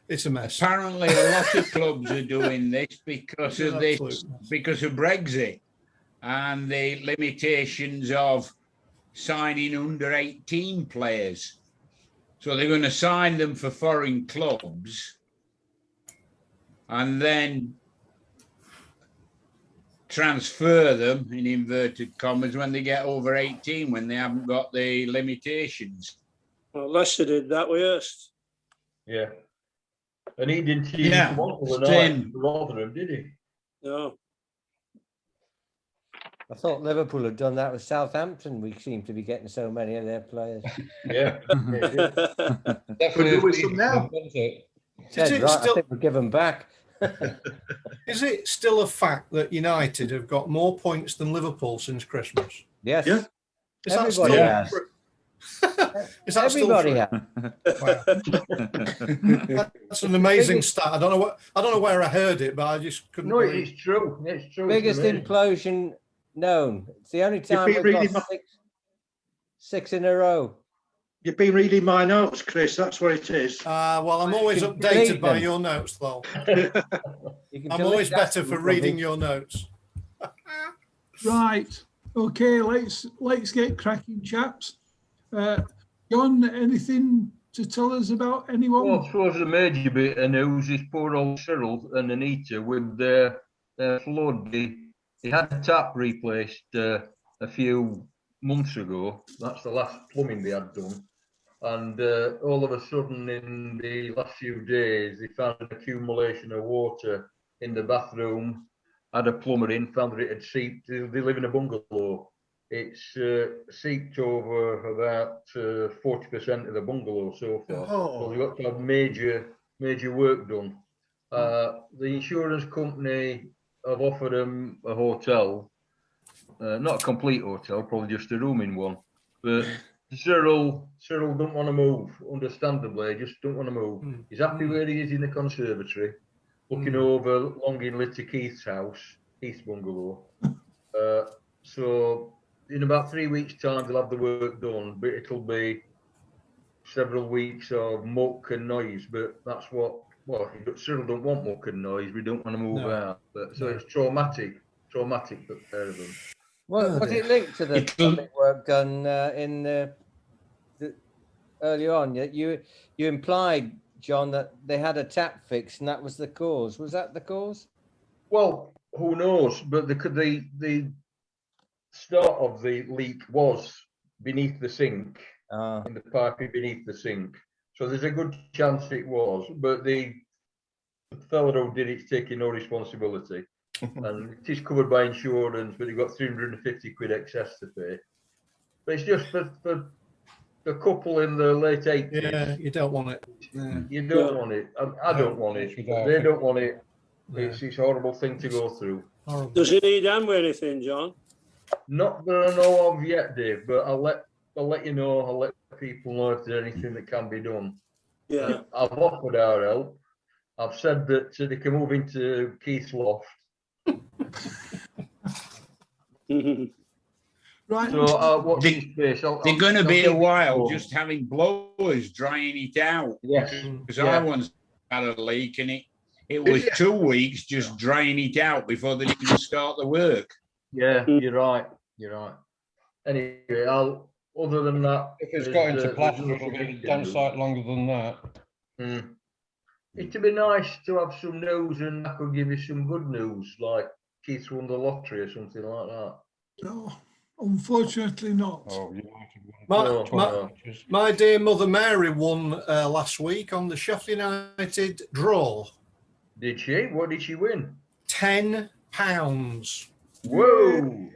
It's a mess. Apparently, a lot of clubs are doing this because of Brexit and the limitations of signing under 18 players. So they're going to sign them for foreign clubs and then transfer them, in inverted commas, when they get over 18, when they haven't got the limitations. Well, Leicester did that with us. Yeah. And he didn't even want to Rotherham, did he? No. I thought Liverpool had done that with Southampton. We seem to be getting so many of their players. Yeah. Definitely with some now. I think we'll give them back. Is it still a fact that United have got more points than Liverpool since Christmas? Yes. Yeah. Is Everybody that has. Is that Everybody has. Wow. That's an amazing stat. I don't know where I heard it, but I just couldn't. No, it's true. It's true. Biggest implosion known. It's the only time we've got six in a row. You've been reading my notes, Chris. That's what it is. Well, I'm always updated by your notes, though. I'm always better for reading your notes. Right. Okay. Let's get cracking, chaps. John, anything to tell us about anyone? Well, I suppose the major bit of news is poor old Cyril and Anita with their flood. He had a tap replaced a few months ago. That's the last plumbing they had done. And all of a sudden, in the last few days, they found an accumulation of water in the bathroom. Had a plumber in, found that it had seeped. They live in a bungalow. It's seeped over about 40% of the bungalow so far. So they've got to have major work done. The insurance company have offered them a hotel, not a complete hotel, probably just a room in one. But Cyril don't want to move, understandably, just don't want to move. He's happy where he is in the conservatory, looking over Longin to Keith's house, Keith's bungalow. So in about 3 weeks' time, they'll have the work done, but it'll be several weeks of muck and noise. But that's what, Cyril don't want muck and noise. We don't want to move out. But so it's traumatic for the pair of them. Well, was it linked to the plumbing work done in earlier on? You implied, John, that they had a tap fix and that was the cause. Was that the cause? Well, who knows? But the start of the leak was beneath the sink, in the piping beneath the sink. So there's a good chance it was, but the fellow who did it's taking no responsibility. And it is covered by insurance, but you've got 350 quid excess to pay. But it's just for the couple in the late 80s. Yeah, you don't want it. Yeah. You don't want it. I don't want it. They don't want it. It's a horrible thing to go through. Horrible. Does it need done with anything, John? Not that I know of yet, Dave, but I'll let you know. I'll let people know if there's anything that can be done. Yeah. I've offered our help. I've said that they can move into Keith's loft. Right. So watch this space. They're going to be a while just having blowers drying it out. Yes. Because I once had a leak and it was 2 weeks just drying it out before they even start the work. Yeah, you're right. Anyway, other than that, if it's got into plaster, it'll get down site longer than that. It'd be nice to have some news, and I could give you some good news, like Keith won the lottery or something like that. No, unfortunately not. Oh, United My dear Mother Mary won last week on the Sheffield United draw. Did she? What did she win? £10. Whoa!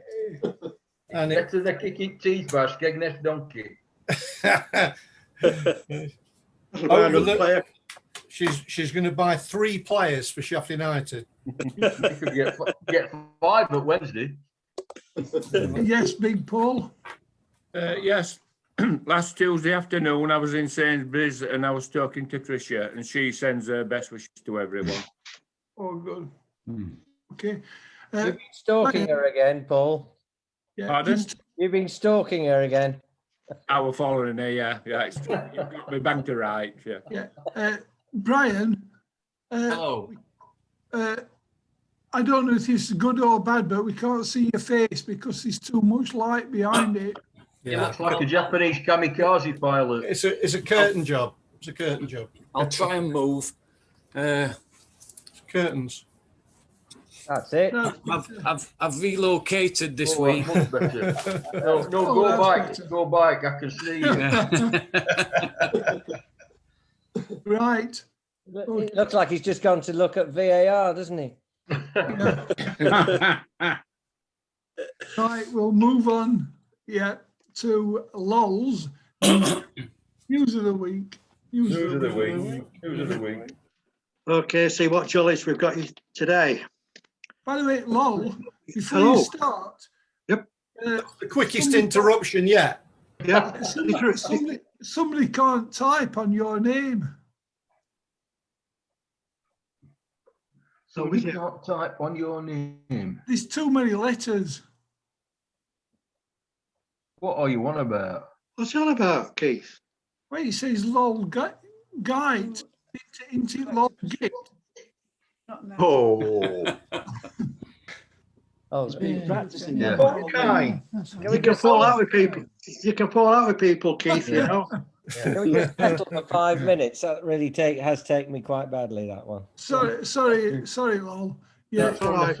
And better than kicking teeth by Skegness donkey. She's going to buy 3 players for Sheffield United. You could get 5 at Wednesday. Yes, Big Paul. Yes. Last Tuesday afternoon, I was in Sainsbury's and I was talking to Tricia, and she sends her best wishes to everyone. Oh, good. Okay. You've been stalking her again, Paul. Yeah, Pardon? You've been stalking her again. I was following her, yeah. You got me back to right, yeah. Yeah. Brian, Hello. I don't know if this is good or bad, but we can't see your face because there's too much light behind it. Yeah, Looks like a Japanese kamikaze pilot. it's a curtain job. It's a curtain job. I'll try and move. Curtains. That's it. No, I've relocated this Oh, week. much better. No, Oh, go that's back. better. Go back. I can see you. right. It looks like he's just gone to look at VAR, doesn't he? Right, we'll move on. Yeah, to LOLs. News of the week. News of the week. News of the week. Okay, see what jollies we've got today. By the way, LOL, before Hello. you start. Yep. The quickest interruption yet. Yeah. Somebody can't type on your name. So we can't type on your name. There's too many letters. What are you on about? What's it all about, Keith? Wait, it says LOL guide into LOL git. Oh. Oh, Practicing. Yeah. Okay. You can fall out with people. You can fall out with people, Keith, you know. can we just settle for 5 minutes? That really has taken me quite badly, that one. Sorry, LOL. Yeah, That's all right.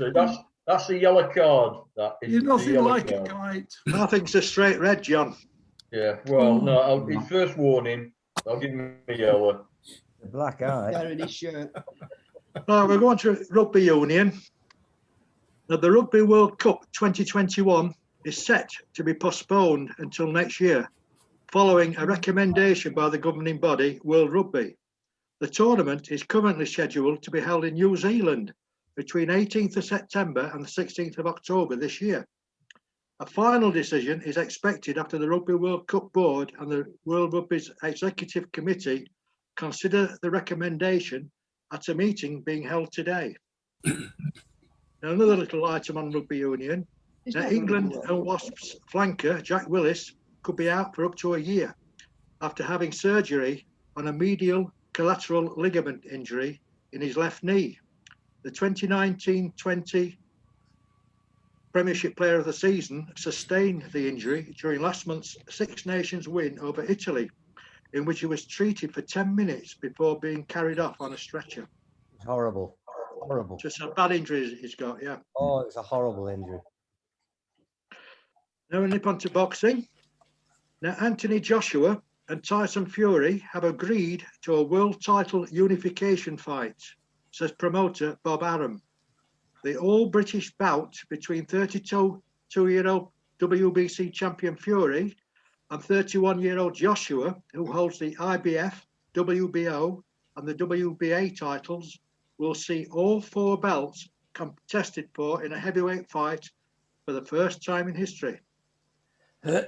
That's the yellow card. That is you're the nothing yellow like card. a guide. I think it's a straight red, John. Yeah. Well, no. His first warning. I'll give him a yellow. The black eye. There in his shirt. Right, we're going to Rugby Union. Now, the Rugby World Cup 2021 is set to be postponed until next year, following a recommendation by the governing body, World Rugby. The tournament is currently scheduled to be held in New Zealand between 18th of September and the 16th of October this year. A final decision is expected after the Rugby World Cup Board and the World Rugby's Executive Committee consider the recommendation at a meeting being held today. Now, another little item on Rugby Union. Now, England and Wasps flanker Jack Willis could be out for up to a year after having surgery on a medial collateral ligament injury in his left knee. The 2019-20 Premiership Player of the Season sustained the injury during last month's Six Nations win over Italy, in which he was treated for 10 minutes before being carried off on a stretcher. Horrible. Horrible. Just a bad injury he's got, yeah. Oh, it's a horrible injury. Now we nip on to boxing. Now, Anthony Joshua and Tyson Fury have agreed to a world title unification fight, says promoter Bob Arum. The all-British bout between 32-year-old WBC champion Fury and 31-year-old Joshua, who holds the IBF, WBO and the WBA titles, will see all 4 belts contested for in a heavyweight fight for the first time in history. A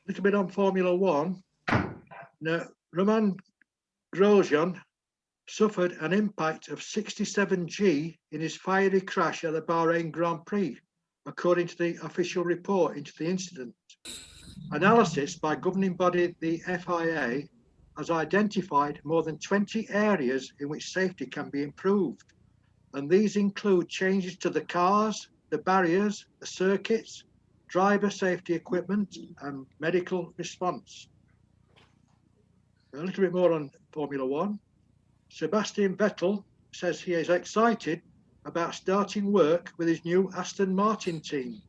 little bit on Formula One. Now, Roman Grosjean suffered an impact of 67 G in his fiery crash at the Bahrain Grand Prix, according to the official report into the incident. Analysis by governing body the FIA has identified more than 20 areas in which safety can be improved, and these include changes to the cars, the barriers, the circuits, driver safety equipment and medical response. A little bit more on Formula One. Sebastian Vettel says he is excited about starting work with his new Aston Martin team.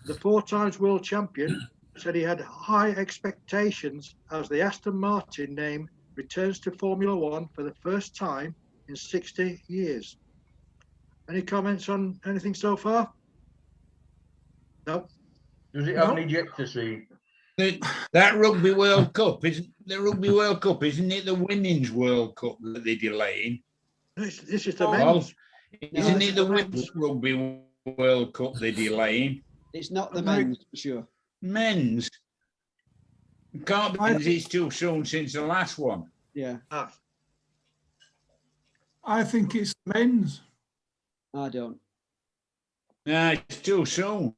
The 4-time world champion said he had high expectations as the Aston Martin name returns to Formula One for the first time in 60 years. Any comments on anything so far? No. Does it have an ejector seat? That Rugby World Cup isn't it the Women's World Cup that they're delaying? This is the men's. Isn't it the Women's Rugby World Cup they're delaying? It's not the men's for sure. Men's. It can't be because it's too soon since the last one. Yeah. I think it's men's. I don't. Nah, it's too soon.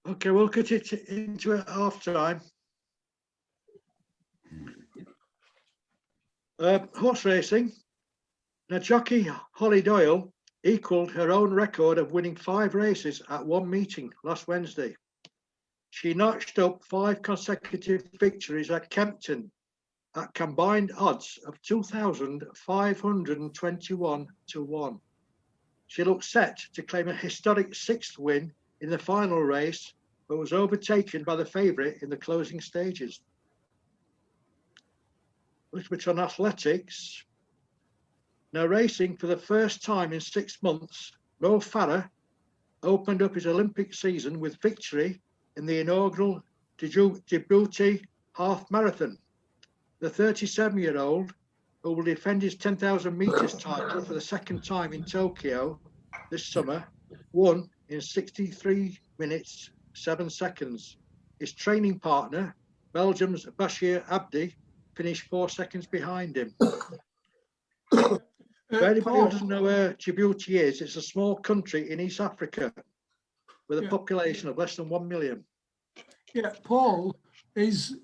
Okay, we'll cut it into a half time. Horse racing. Now, jockey Holly Doyle equalled her own record of winning 5 races at one meeting last Wednesday. She notched up 5 consecutive victories at Kempton at combined odds of 2,521 to 1. She looked set to claim a historic 6th win in the final race, but was overtaken by the favourite in the closing stages. A little bit on athletics. Now, racing for the first time in 6 months, Mo Farah opened up his Olympic season with victory in the inaugural Djibouti half marathon. The 37-year-old, who will defend his 10,000 metres title for the second time in Tokyo this summer, won in 63 minutes, 7 seconds. His training partner, Belgium's Bashir Abdi, finished 4 seconds behind him. If anybody wants to know where Djibouti is, it's a small country in East Africa with a population of less than 1 million. Yeah, Paul, is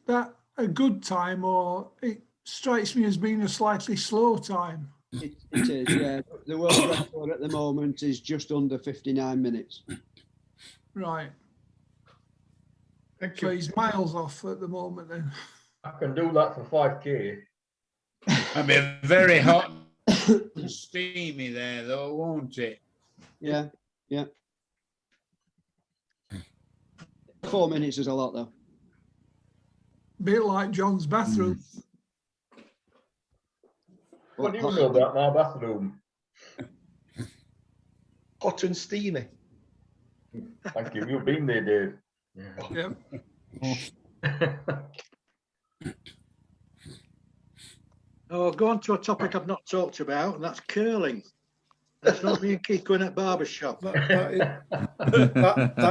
that a good time, or it strikes me as being a slightly slow time? It is, yeah. The world record at the moment is just under 59 minutes. Right. Thank So you. he's miles off at the moment then. I can do that for 5K. It'll be very hot and steamy there, though, won't it? Yeah, yeah. 4 minutes is a lot, though. Bit like John's bathroom. What do you know about my bathroom? Hot and steamy. Thank you. You've been there, Dave. Yeah. Oh, I'll go on to a topic I've not talked about, and that's curling. That's not me and Keith going at barber shop. That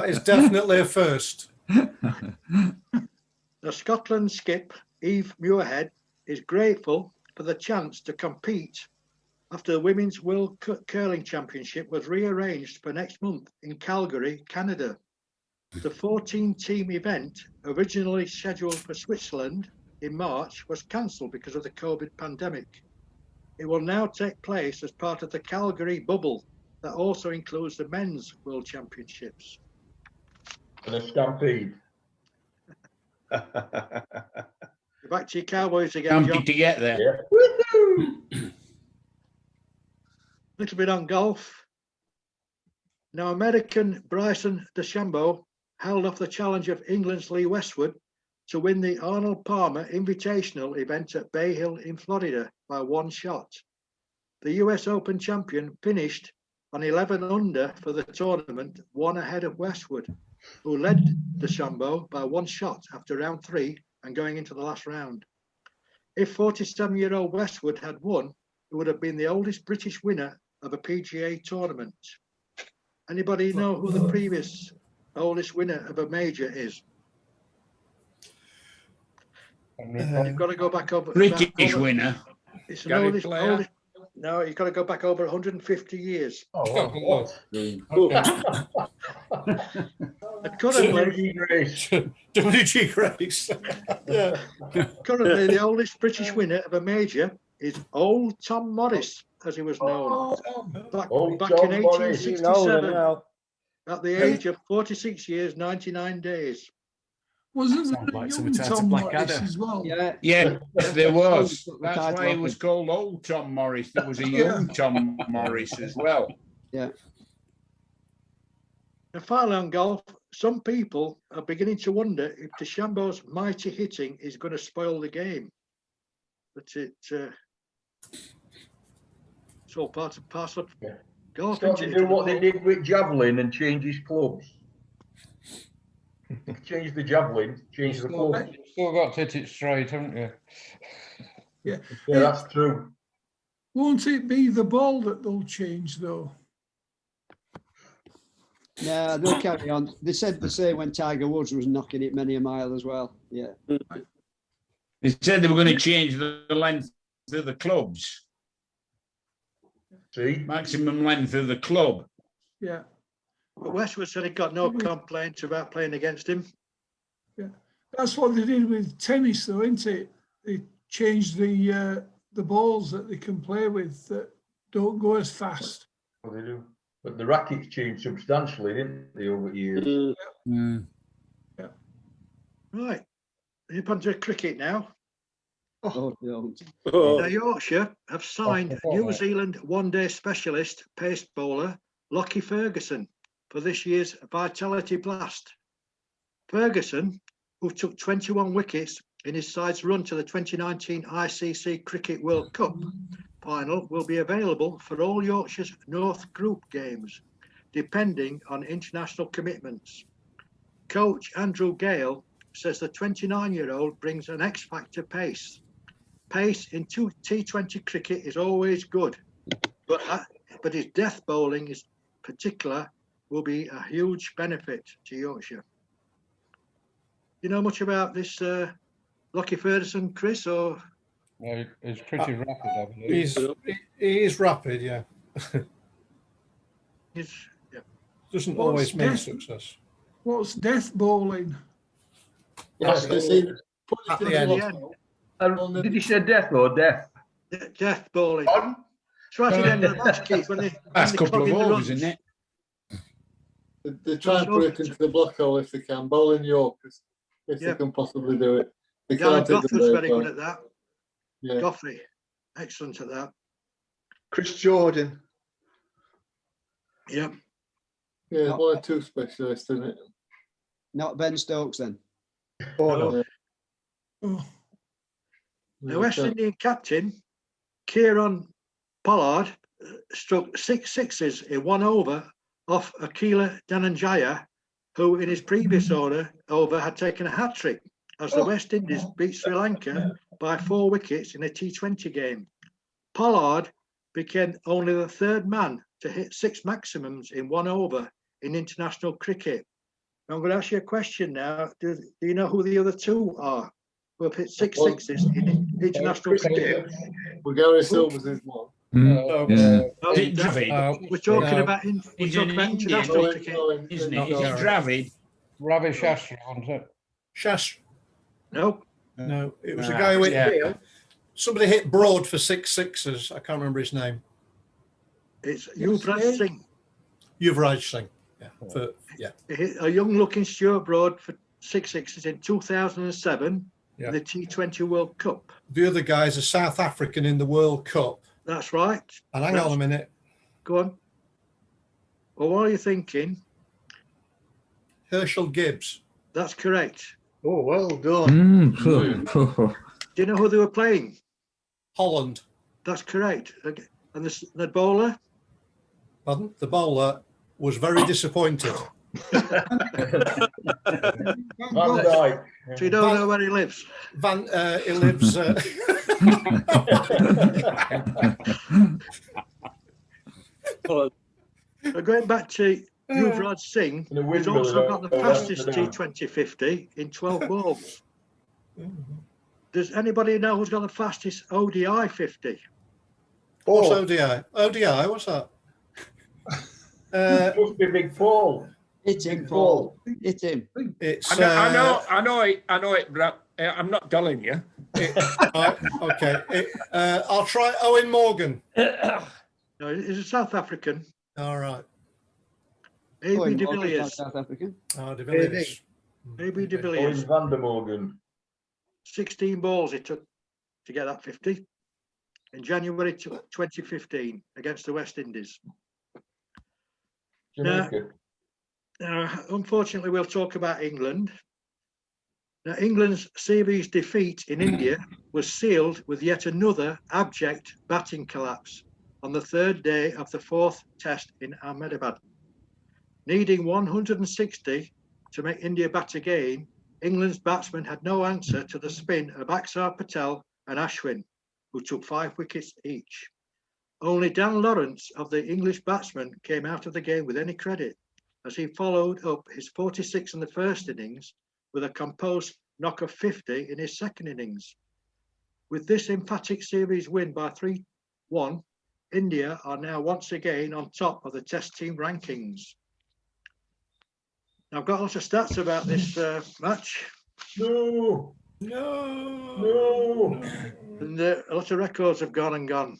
is definitely a first. The Scotland skip, Eve Muirhead, is grateful for the chance to compete after the Women's World Curling Championship was rearranged for next month in Calgary, Canada. The 14-team event, originally scheduled for Switzerland in March, was cancelled because of the COVID pandemic. It will now take place as part of the Calgary bubble that also includes the Men's World Championships. And a stampede. You're back to your Cowboys again, Camping John. to get there. Yeah. Woohoo! Little bit on golf. Now, American Bryson DeChambeau held off the challenge of England's Lee Westwood to win the Arnold Palmer Invitational event at Bay Hill in Florida by 1 shot. The US Open champion finished on 11 under for the tournament, 1 ahead of Westwood, who led DeChambeau by 1 shot after round 3 and going into the last round. If 47-year-old Westwood had won, it would have been the oldest British winner of a PGA tournament. Anybody know who the previous oldest winner of a major is? You've got to go back over. British winner. It's an Gary oldest, Player. oldest. No, you've got to go back over 150 years. Oh, Currently, WG Grace. Yeah. currently, the oldest British winner of a major is Old Tom Morris, as he was known. Back Old in Tom Morris. 1867, now. at the age of 46 years, 99 days. Wasn't there Sounds a like young something to add to Tom Morris Blackadder. as well? Yeah. Yeah, there was. The That's title why it of was it. called Old Tom Morris. There was a young Tom Morris as well. And finally on golf, some people are beginning to wonder if DeChambeau's mighty hitting is going to spoil the game. But it's all part and parcel of golf. Got to do what they did with javelin and change his clubs. Change the javelin, change the clubs. Still got to hit it straight, haven't you? Yeah. Yeah, that's true. Won't it be the ball that they'll change though? No, they'll carry on. They said the same when Tiger Woods was knocking it many a mile as well. Yeah. They said they were going to change the length of the clubs. See? Maximum length of the club. Yeah. But Westwood said he got no complaints about playing against him. Yeah. That's what they did with tennis though, isn't it? They changed the balls that they can play with that don't go as fast. Well, they do. But the rackets changed substantially, didn't they, over the years? Right. Up onto cricket now. Oh, don't. Now, Yorkshire have signed New Zealand one-day specialist pace bowler Lockie Ferguson for this year's Vitality Blast. Ferguson, who took 21 wickets in his side's run to the 2019 ICC Cricket World Cup final, will be available for all Yorkshire's North Group games, depending on international commitments. Coach Andrew Gale says the 29-year-old brings an X-factor pace. Pace in T20 cricket is always good, but his death bowling is particular will be a huge benefit to Yorkshire. You know much about this Lockie Ferguson, Chris? Or No, it's pretty rapid, I believe. He is rapid, yeah. Doesn't always mean success. What's death bowling? Yes, at the end. Did you say death or death? Death bowling. It's right at the end of the match, Keith. That's a couple of overs, isn't it? They try and put it into the black hole if they can, bowling Yorkers, if they can possibly do it. Gavin Goffrey's very good at that. Yeah. Goffrey, excellent at that. Chris Jordan. Yeah. Yeah, one or two specialists in it. Not Ben Stokes then. Oh, no. The West Indian captain, Kieran Pollard, struck 6 sixes in 1 over off Akila Dhananjaya, who in his previous over had taken a hat-trick as the West Indies beat Sri Lanka by 4 wickets in a T20 game. Pollard became only the 3rd man to hit 6 maximums in 1 over in international cricket. Now, I'm going to ask you a question now. Do you know who the other 2 are who have hit 6 sixes in international cricket? Well, Gary Silver's is one. We're talking about international cricket, isn't it? Is it Dravid? Ravi Shastri, wasn't it? Shastri. No. No, it was a guy who hit. Somebody hit broad for 6 sixes. I can't remember his name. It's Yuvraj Singh. Yuvraj Singh. Yeah. He hit a young-looking Stuart Broad for 6 sixes in 2007, the T20 World Cup. The other guy's a South African in the World Cup. That's right. And hang on a minute. Go on. Well, what are you thinking? Herschel Gibbs. That's correct. Oh, well done. Do you know who they were playing? Holland. That's correct. And the bowler? Pardon? The bowler was very disappointed. So you don't know where he lives? He lives... Going back to Yuvraj Singh, he's also got the fastest T20 50 in 12 balls. Does anybody know who's got the fastest ODI 50? What's ODI? ODI, what's that? Must be Big Paul. Hit him, Paul. Hit him. It's, I know it, but I'm not telling you. Okay. I'll try Owen Morgan. No, he's a South African. All right. A.B. de Villiers. South African. Oh, de Villiers. A.B. de Villiers. Van der Morgan. 16 balls it took to get that 50 in January 2015 against the West Indies. Now, unfortunately, we'll talk about England. Now, England's series defeat in India was sealed with yet another abject batting collapse on the 3rd day of the 4th test in Ahmedabad. Needing 160 to make India bat again, England's batsmen had no answer to the spin of Axar Patel and Ashwin, who took 5 wickets each. Only Dan Lawrence of the English batsmen came out of the game with any credit, as he followed up his 46 in the first innings with a composed knock of 50 in his second innings. With this emphatic series win by 3-1, India are now once again on top of the Test team rankings. Now, I've got lots of stats about this match. No. No. And a lot of records have gone and gone.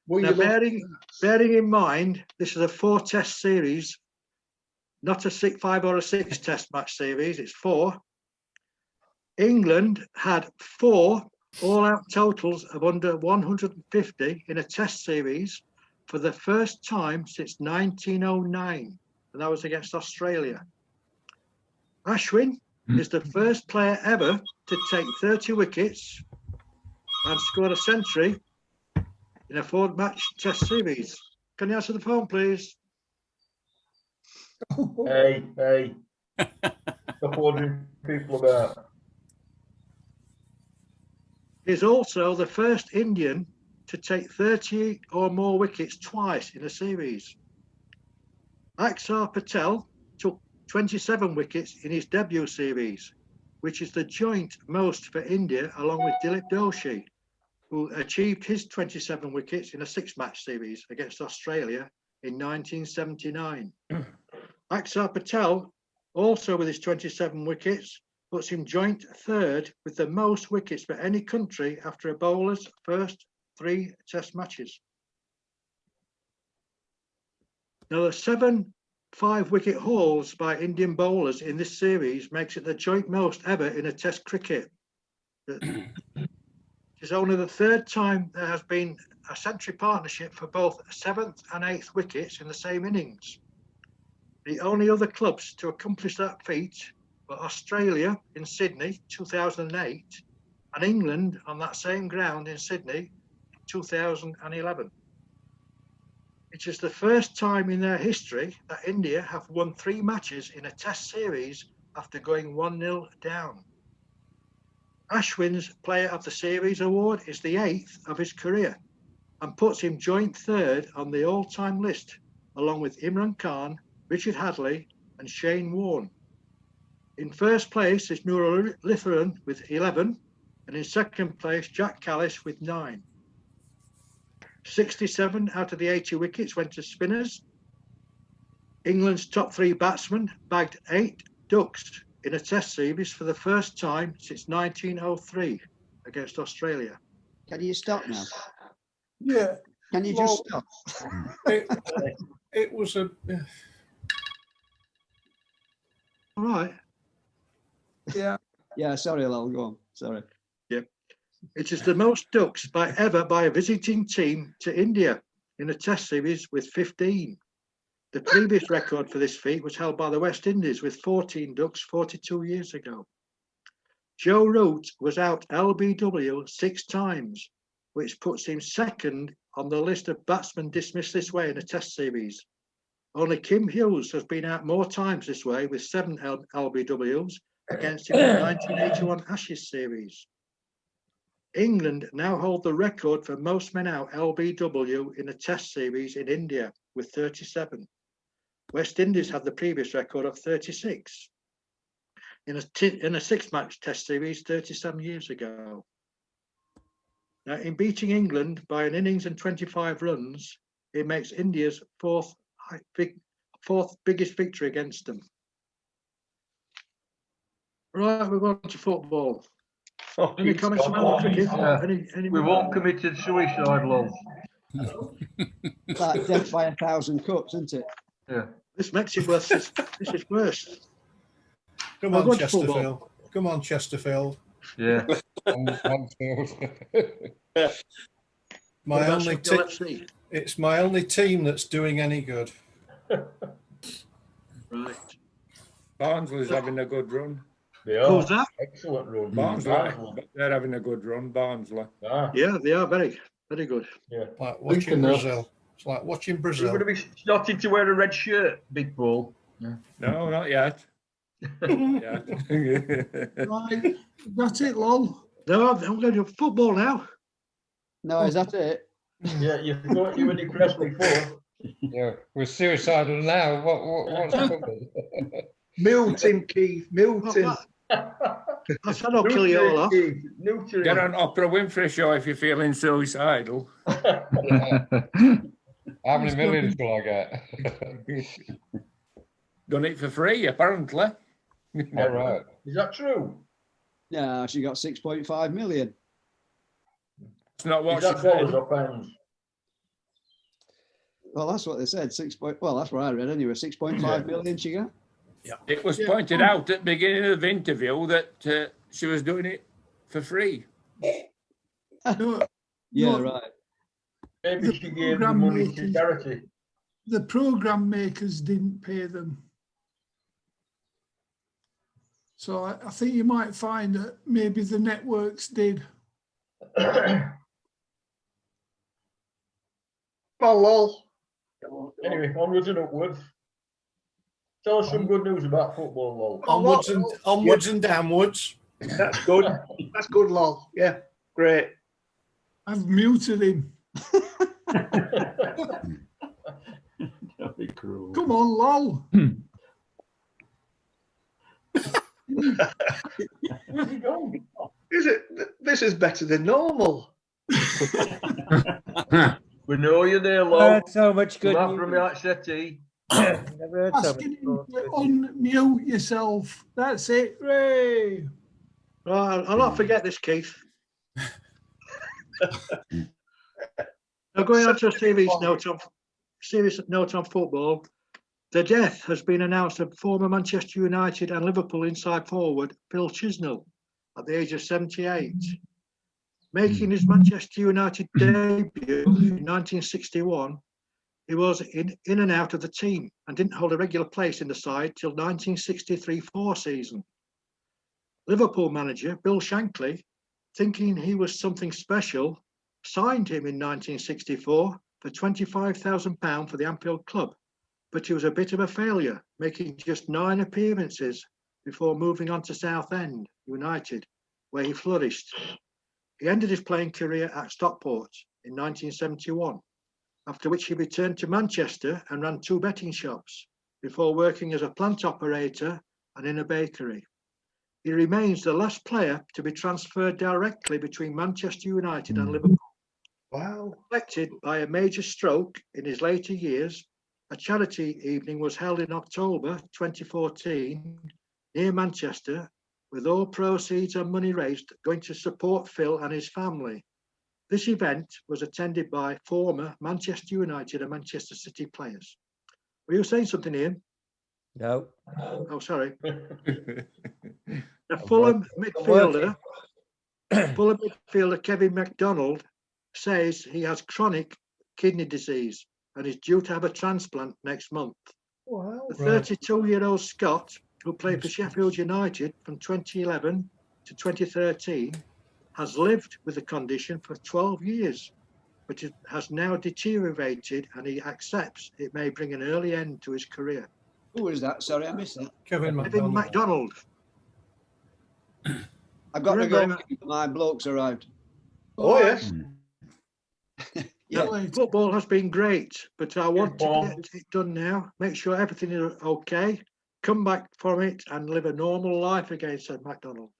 Well, Now, you look- bearing in mind, this is a 4-test series, not a 5 or a 6 test match series, it's 4. England had 4 all-out totals of under 150 in a test series for the first time since 1909, and that was against Australia. Ashwin is the first player ever to take 30 wickets and score a century in a 4-match test series. Can you answer the phone, please? Hey, stop ordering people about. He's also the first Indian to take 30 or more wickets twice in a series. Axar Patel took 27 wickets in his debut series, which is the joint most for India, along with Dilip Doshi, who achieved his 27 wickets in a 6-match series against Australia in 1979. Axar Patel, also with his 27 wickets, puts him joint third with the most wickets for any country after a bowler's first 3 test matches. Now, the 7 5-wicket hauls by Indian bowlers in this series makes it the joint most ever in a test cricket. It is only the 3rd time there has been a century partnership for both 7th and 8th wickets in the same innings. The only other clubs to accomplish that feat were Australia in Sydney 2008 and England on that same ground in Sydney 2011. It is the first time in their history that India have won 3 matches in a test series after going 1-0 down. Ashwin's Player of the Series award is the 8th of his career and puts him joint 3rd on the all-time list, along with Imran Khan, Richard Hadley and Shane Warne. In first place is Muralitharan with 11, and in second place Jack Callis with 9. 67 out of the 80 wickets went to spinners. England's top 3 batsmen bagged 8 ducks in a test series for the first time since 1903 against Australia. Can you stop now? Yeah. Can you just stop? It was a... All right. Yeah. Yeah, sorry, Lol, go on. Sorry. Yep. It is the most ducks ever by a visiting team to India in a test series with 15. The previous record for this feat was held by the West Indies with 14 ducks 42 years ago. Joe Root was out LBW 6 times, which puts him 2nd on the list of batsmen dismissed this way in a test series. Only Kim Hughes has been out more times this way with 7 LBWs against him in the 1981 Ashes series. England now hold the record for most men out LBW in a test series in India with 37. West Indies had the previous record of 36 in a 6-match test series 37 years ago. Now, in beating England by an innings and 25 runs, it makes India's fourth biggest victory against them. Right, we're on to football. Any comments about cricket? We've all committed suicide, Lol. Like death by 1,000 cuts, isn't it? Yeah. This makes it worse. This is worse. Come on, Chesterfield. Come on, Chesterfield. Yeah. My only it's my only team that's doing any good. Right. Barnsley's having a good run. They are. Who's that? Excellent run. Barnsley. They're having a good run, Barnsley. Yeah, they are very, very good. Yeah. Like watching Brazil. It's like watching Brazil. You're going to be starting to wear a red shirt, Big Paul. Yeah. No, not yet. Right, that's it, Lol. No, I'm going to do football now. No, is that it? Yeah, you thought you were depressed before. Yeah, we're suicidal now. What's happening? Milton, Keith, Milton. I said I'll kill you all off. Get on Oprah Winfrey show if you're feeling suicidal. How many millions will I get? Done it for free, apparently. All right. Is that true? No, she got 6.5 million. It's not what Is she that dollars said. or pounds? Well, that's what they said. Well, that's what I read anyway. 6.5 million she got. It was pointed out at the beginning of the interview that she was doing it for free. No, Yeah, no, right. Maybe The she gave the programme money to makers- charity. the program makers didn't pay them. So I think you might find that maybe the networks did. Oh, lol. Anyway, onwards and upwards. Tell us some good news about football, lol. Onwards and downwards. That's good. That's good, lol. Yeah, great. I've muted him. Don't be cruel. Come on, lol. Where's he gone? Is it? This is better than normal. We know you're there, I lol. heard so much good Come out from news. that settee. Never heard so much Asking him to good news. unmute yourself. That's it, Ray. Right, I'll not forget this, Keith. Now, going on to a serious note on football, the death has been announced of former Manchester United and Liverpool inside forward Phil Chisnell at the age of 78. Making his Manchester United debut in 1961, he was in and out of the team and didn't hold a regular place in the side till 1963-4 season. Liverpool manager Bill Shankly, thinking he was something special, signed him in 1964 for £25,000 for the Anfield club, but he was a bit of a failure, making just 9 appearances before moving on to Southend United, where he flourished. He ended his playing career at Stockport in 1971, after which he returned to Manchester and ran 2 betting shops before working as a plant operator and in a bakery. He remains the last player to be transferred directly between Manchester United and Liverpool. Wow. Affected by a major stroke in his later years, a charity evening was held in October 2014 near Manchester, with all proceeds and money raised going to support Phil and his family. This event was attended by former Manchester United and Manchester City players. Were you saying something, Ian? No. Oh, sorry. The Fulham midfielder Kevin McDonald says he has chronic kidney disease and is due to have a transplant next month. Wow. The 32-year-old Scot, who played for Sheffield United from 2011 to 2013, has lived with the condition for 12 years, but it has now deteriorated and he accepts it may bring an early end to his career. Who is that? Sorry, I missed that. Kevin Kevin McDonald. I've got to Remember go. My bloke's arrived. Oh, yes. Yeah. Football has been great, but I want to get it done now. Make sure everything is okay. Come back from it and live a normal life again, said McDonald.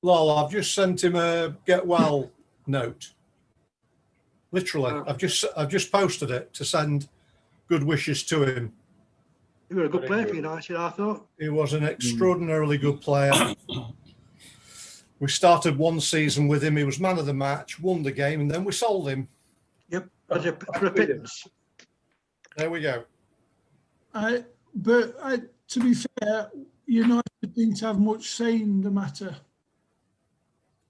Lol, I've just sent him a get well note. Literally, I've just posted it to send good wishes to him. You were a good player for United, I thought. He was an extraordinarily good player. We started one season with him. He was man of the match, won the game, and then we sold him. Yep, for a pittance. There we go. But to be fair, United didn't have much say in the matter.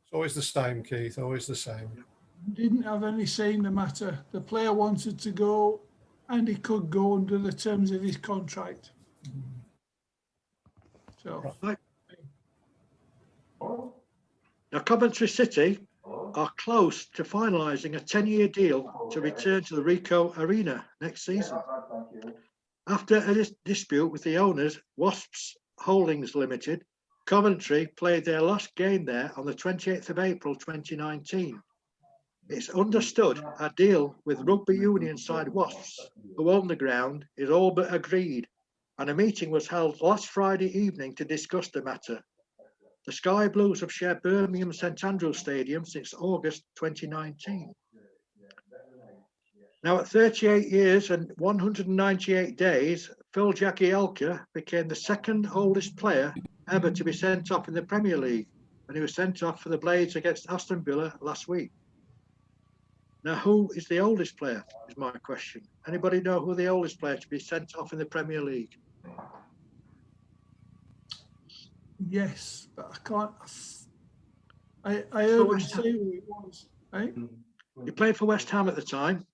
It's always the same, Keith, always the same. Didn't have any say in the matter. The player wanted to go and he could go under the terms of his contract. So, Now, Coventry City are close to finalising a 10-year deal to return to the Ricoh Arena next season. After a dispute with the owners, Wasps Holdings Limited, Coventry played their last game there on the 28th of April 2019. It's understood a deal with Rugby Union side Wasps, who own the ground, is all but agreed, and a meeting was held last Friday evening to discuss the matter. The Sky Blues have shared Birmingham St Andrews Stadium since August 2019. Now, at 38 years and 198 days, Phil Jagielka became the second oldest player ever to be sent off in the Premier League, and he was sent off for the Blades against Aston Villa last week. Now, who is the oldest player, is my question. Anybody know who the oldest player to be sent off in the Premier League? Yes, but I can't. I heard him say who it was. Eh? He played for West Ham at the time.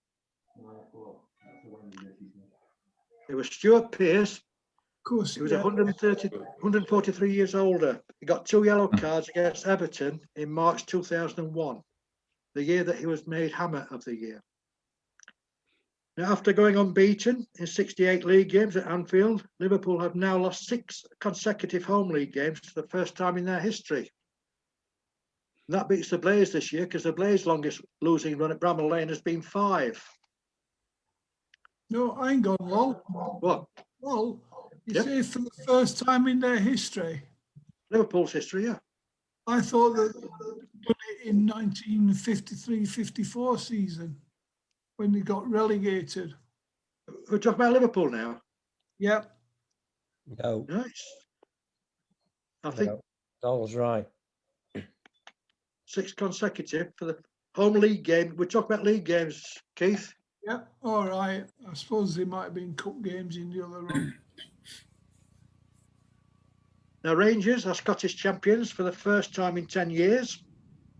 It was Stuart Pearce. Of course. He was 143 years older. He got 2 yellow cards against Everton in March 2001, the year that he was made Hammer of the Year. Now, after going unbeaten in 68 league games at Anfield, Liverpool have now lost 6 consecutive home league games for the first time in their history. And that beats the Blaze this year, because the Blaze longest losing run at Bramall Lane has been 5. No, I ain't gone long. What? Well, you say for the first time in their history. Liverpool's history, yeah. I thought that they'd done it in 1953-54 season when they got relegated. We're talking about Liverpool now. Yep. No. Nice. I think Donald's right. 6 consecutive for the home league game. We're talking about league games, Keith. Yep. All right. I suppose they might have been cup games in the other run. Now, Rangers are Scottish champions for the first time in 10 years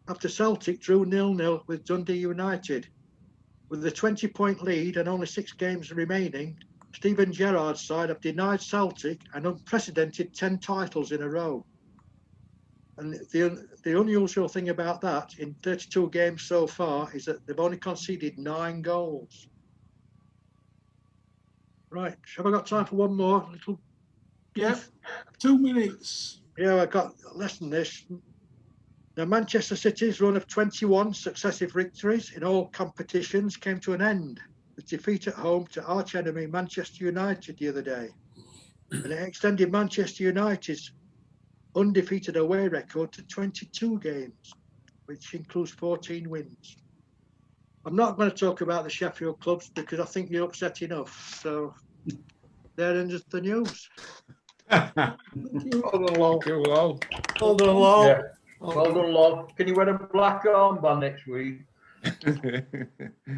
after Celtic drew 0-0 with Dundee United. With a 20-point lead and only 6 games remaining, Stephen Gerrard's side have denied Celtic an unprecedented 10 titles in a row. And the unusual thing about that, in 32 games so far, is that they've only conceded 9 goals. Right, have I got time for one more? Yep, 2 minutes. Yeah, I've got less than this. Now, Manchester City's run of 21 successive victories in all competitions came to an end with defeat at home to arch-enemy Manchester United the other day. And it extended Manchester United's undefeated away record to 22 games, which includes 14 wins. I'm not going to talk about the Sheffield clubs because I think you're upset enough. So there ends the news. Well done, Lol. Well done, Lol. Yeah. Well done, Lol. Can you wear a black armband next week?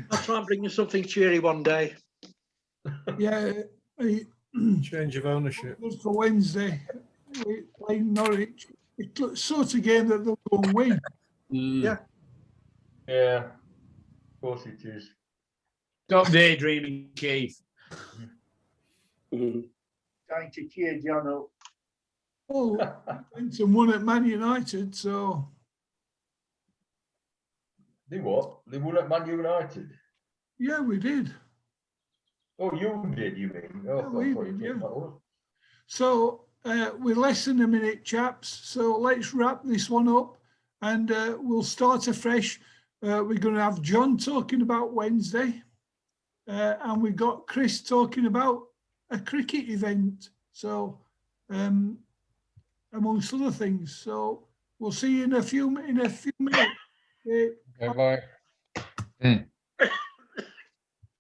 I'll try and bring you something cheery one day. Yeah. Change of ownership. For Wednesday, we play Norwich. It's the sort of game that they'll go and win. Yeah. Yeah. Of course it is. Stop daydreaming, Keith. Trying to cheer John up. Well, Clinton won at Man United, so. They what? They won at Man United? Yeah, we did. Oh, you did, you mean? Oh, Yeah, we I thought did, you yeah. said that was. So we're less than a minute, chaps. So let's wrap this one up and we'll start afresh. We're going to have John talking about Wednesday and we've got Chris talking about a cricket event. So amongst other things. So we'll see you in a few minutes. Bye bye.